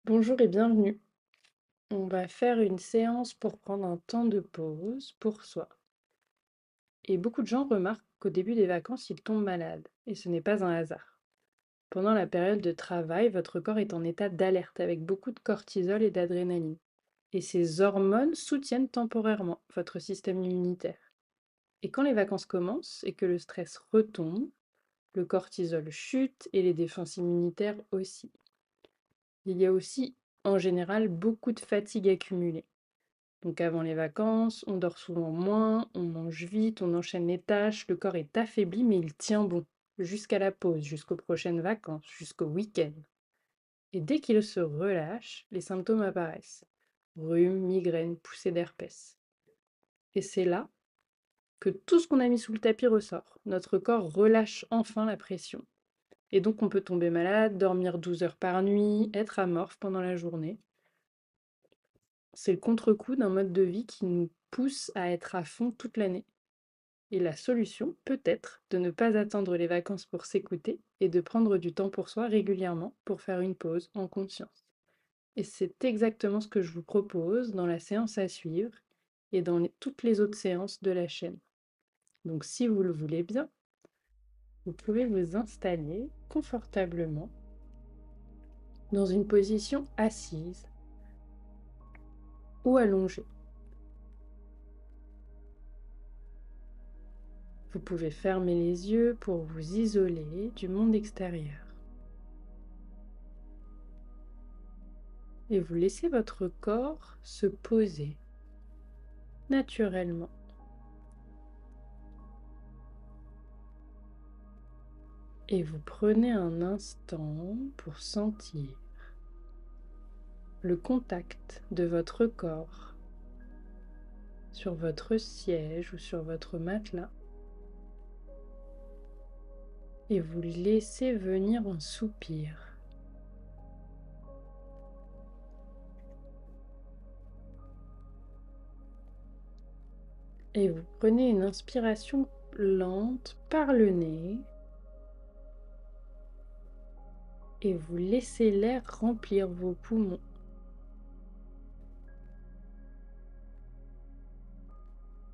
Bonjour et bienvenue. On va faire une séance pour prendre un temps de pause pour soi. Et beaucoup de gens remarquent qu'au début des vacances, ils tombent malades. Et ce n'est pas un hasard. Pendant la période de travail, votre corps est en état d'alerte avec beaucoup de cortisol et d'adrénaline. Et ces hormones soutiennent temporairement votre système immunitaire. Et quand les vacances commencent et que le stress retombe, le cortisol chute et les défenses immunitaires aussi. Il y a aussi, en général, beaucoup de fatigue accumulée. Donc avant les vacances, on dort souvent moins, on mange vite, on enchaîne les tâches, le corps est affaibli mais il tient bon, jusqu'à la pause, jusqu'aux prochaines vacances, jusqu'au week-end. Et dès qu'il se relâche, les symptômes apparaissent. Rhume, migraine, poussée d'herpès. Et c'est là que tout ce qu'on a mis sous le tapis ressort. Notre corps relâche enfin la pression. Et donc on peut tomber malade, dormir 12 heures par nuit, être amorphe pendant la journée. C'est le contre-coup d'un mode de vie qui nous pousse à être à fond toute l'année. Et la solution peut être de ne pas attendre les vacances pour s'écouter et de prendre du temps pour soi régulièrement pour faire une pause en conscience. Et c'est exactement ce que je vous propose dans la séance à suivre et dans toutes les autres séances de la chaîne. Donc si vous le voulez bien, vous pouvez vous installer confortablement dans une position assise ou allongée. Vous pouvez fermer les yeux pour vous isoler du monde extérieur. Et vous laissez votre corps se poser naturellement. Et vous prenez un instant pour sentir le contact de votre corps sur votre siège ou sur votre matelas. Et vous laissez venir un soupir. Et vous prenez une inspiration lente par le nez. Et vous laissez l'air remplir vos poumons.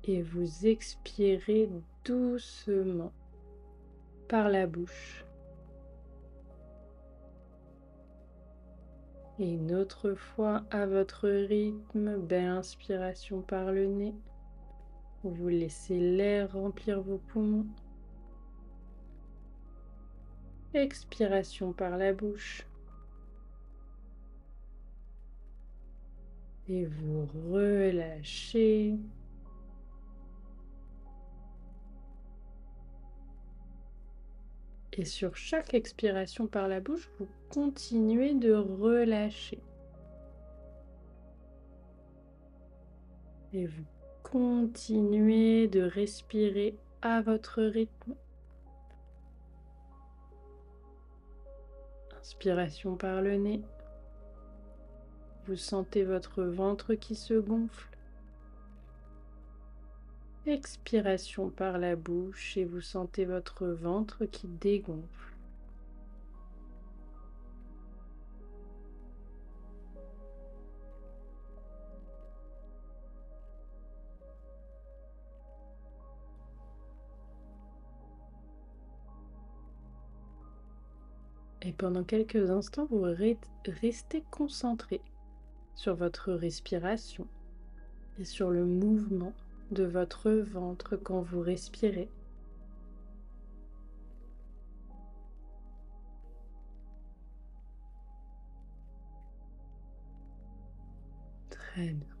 Et vous expirez doucement par la bouche. Et une autre fois à votre rythme, belle inspiration par le nez. Vous laissez l'air remplir vos poumons. Expiration par la bouche. Et vous relâchez. Et sur chaque expiration par la bouche, vous continuez de relâcher. Et vous continuez de respirer à votre rythme. Inspiration par le nez. Vous sentez votre ventre qui se gonfle. Expiration par la bouche et vous sentez votre ventre qui dégonfle. Et pendant quelques instants, vous restez concentré sur votre respiration et sur le mouvement de votre ventre quand vous respirez. Très bien.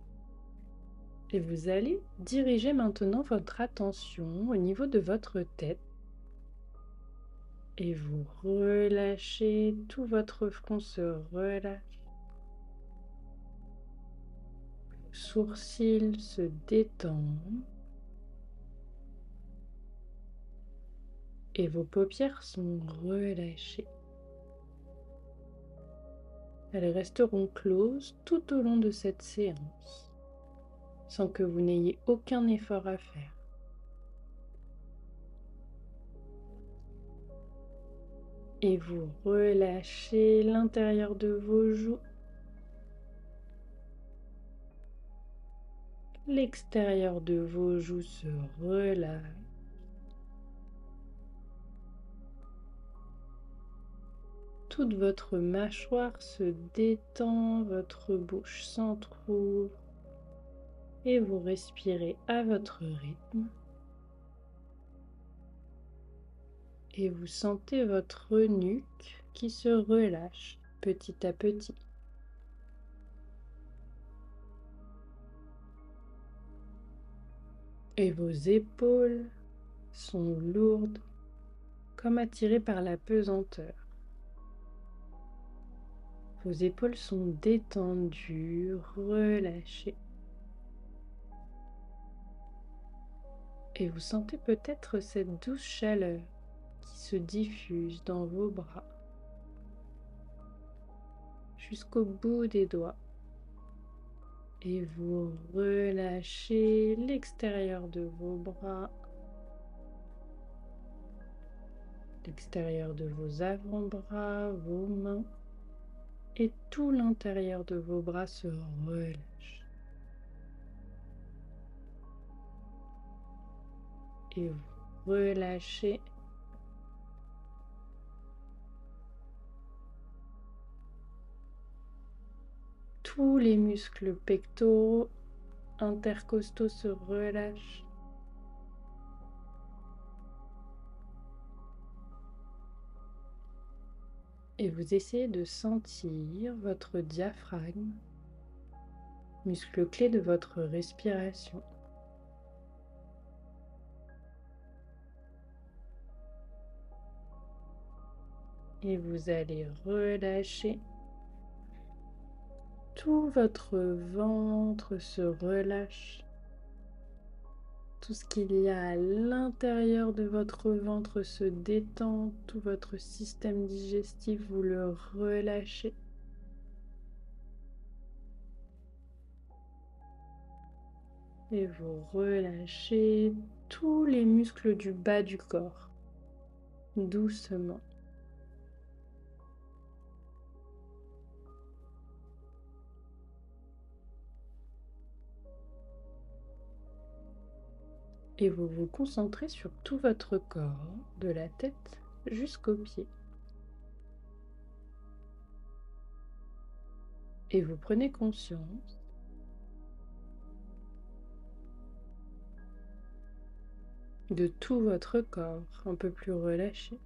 Et vous allez diriger maintenant votre attention au niveau de votre tête et vous relâchez, tout votre front se relâche. Sourcils se détendent et vos paupières sont relâchées. Elles resteront closes tout au long de cette séance, sans que vous n'ayez aucun effort à faire. Et vous relâchez l'intérieur de vos joues, L'extérieur de vos joues se relâche. Toute votre mâchoire se détend, votre bouche s'entrouvre et vous respirez à votre rythme. Et vous sentez votre nuque qui se relâche petit à petit. Et vos épaules sont lourdes, comme attirées par la pesanteur. Vos épaules sont détendues, relâchées. Et vous sentez peut-être cette douce chaleur qui se diffuse dans vos bras jusqu'au bout des doigts. Et vous relâchez l'extérieur de vos bras, l'extérieur de vos avant-bras, vos mains, et tout l'intérieur de vos bras se relâche. Et vous relâchez tous les muscles pectoraux, intercostaux se relâchent. Et vous essayez de sentir votre diaphragme, muscle clé de votre respiration. Et vous allez relâcher. Tout votre ventre se relâche. Tout ce qu'il y a à l'intérieur de votre ventre se détend. Tout votre système digestif, vous le relâchez. Et vous relâchez tous les muscles du bas du corps, doucement. Et vous vous concentrez sur tout votre corps, de la tête jusqu'aux pieds. Et vous prenez conscience de tout votre corps, un peu plus relâché,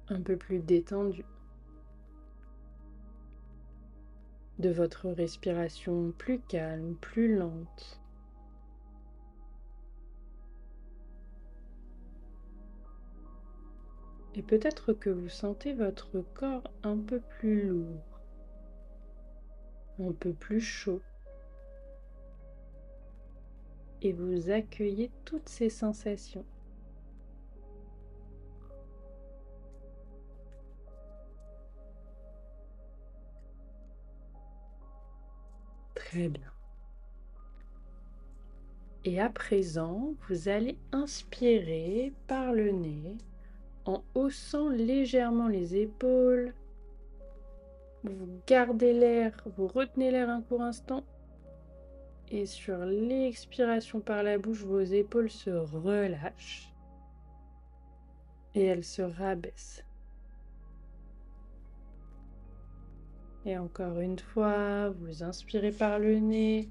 un peu plus détendu, de votre respiration plus calme, plus lente. Et peut-être que vous sentez votre corps un peu plus lourd, un peu plus chaud. Et vous accueillez toutes ces sensations. Très bien. Et à présent, vous allez inspirer par le nez en haussant légèrement les épaules. Vous gardez l'air, vous retenez l'air un court instant. Et sur l'expiration par la bouche, vos épaules se relâchent et elles se rabaissent. Et encore une fois, vous inspirez par le nez,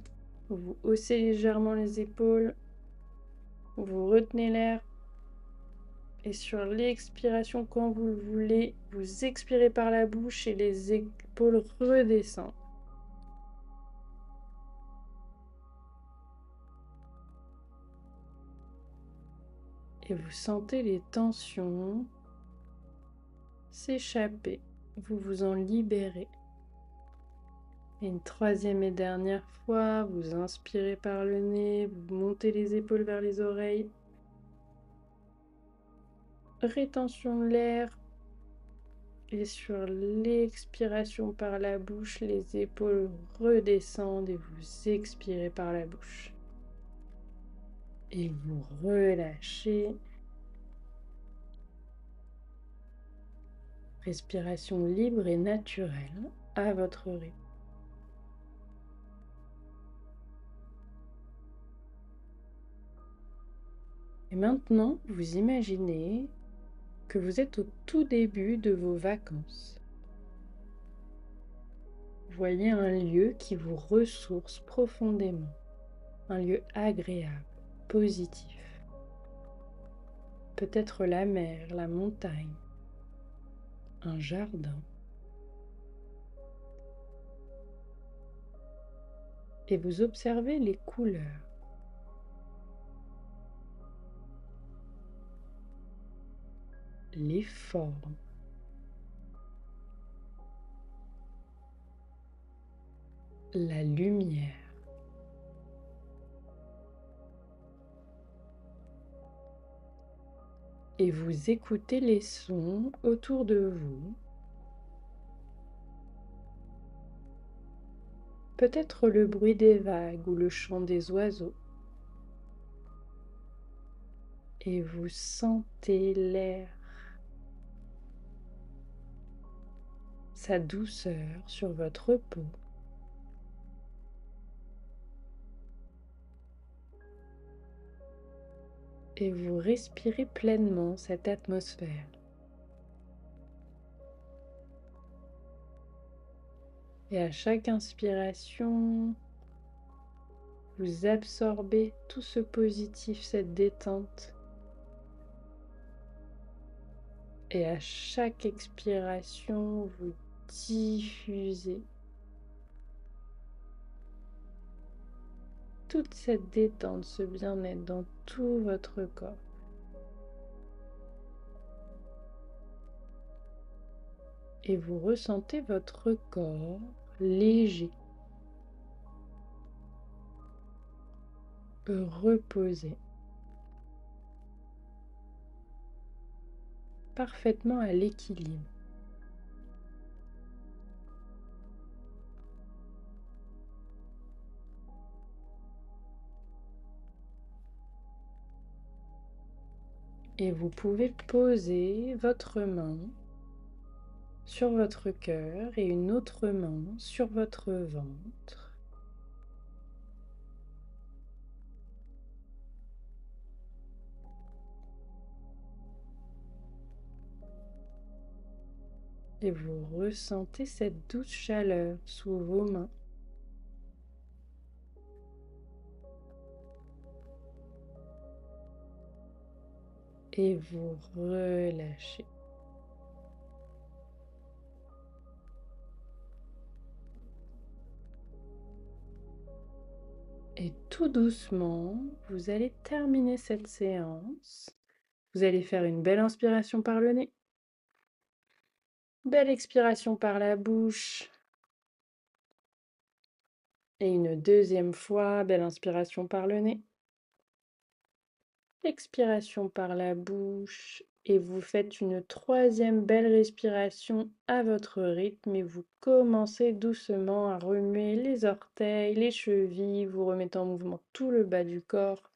vous haussez légèrement les épaules, vous retenez l'air et sur l'expiration, quand vous le voulez, vous expirez par la bouche et les épaules redescendent. Et vous sentez les tensions s'échapper, vous vous en libérez. Et une troisième et dernière fois, vous inspirez par le nez, vous montez les épaules vers les oreilles. Rétention de l'air. Et sur l'expiration par la bouche, les épaules redescendent et vous expirez par la bouche. Et vous relâchez. Respiration libre et naturelle à votre rythme. Et maintenant, vous imaginez que vous êtes au tout début de vos vacances. Voyez un lieu qui vous ressource profondément, un lieu agréable, positif. Peut-être la mer, la montagne, un jardin. Et vous observez les couleurs. Les formes. La lumière. Et vous écoutez les sons autour de vous. Peut-être le bruit des vagues ou le chant des oiseaux. Et vous sentez l'air, sa douceur sur votre peau. Et vous respirez pleinement cette atmosphère. Et à chaque inspiration, vous absorbez tout ce positif, cette détente. Et à chaque expiration, vous diffusez toute cette détente, ce bien-être dans tout votre corps. Et vous ressentez votre corps léger, reposé, parfaitement à l'équilibre. Et vous pouvez poser votre main sur votre cœur et une autre main sur votre ventre. Et vous ressentez cette douce chaleur sous vos mains. Et vous relâchez. Et tout doucement, vous allez terminer cette séance. Vous allez faire une belle inspiration par le nez. Belle expiration par la bouche. Et une deuxième fois, belle inspiration par le nez. Expiration par la bouche. Et vous faites une troisième belle respiration à votre rythme. Et vous commencez doucement à remuer les orteils, les chevilles. Vous remettez en mouvement tout le bas du corps.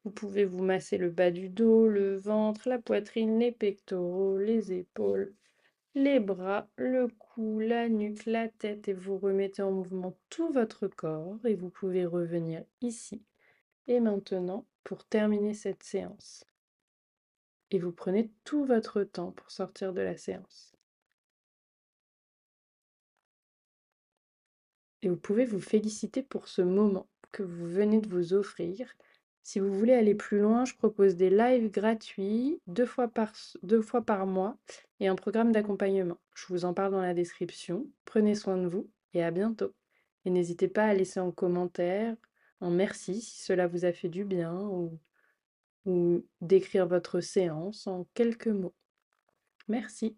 Vous pouvez vous masser le bas du dos, le ventre, la poitrine, les pectoraux, les épaules, les bras, le cou, la nuque, la tête et vous remettez en mouvement tout votre corps et vous pouvez revenir ici et maintenant pour terminer cette séance. Et vous prenez tout votre temps pour sortir de la séance. Et vous pouvez vous féliciter pour ce moment que vous venez de vous offrir. Si vous voulez aller plus loin, je propose des lives gratuits 2 fois par mois et un programme d'accompagnement. Je vous en parle dans la description. Prenez soin de vous et à bientôt. Et n'hésitez pas à laisser en commentaire un merci si cela vous a fait du bien ou d'écrire votre séance en quelques mots. Merci.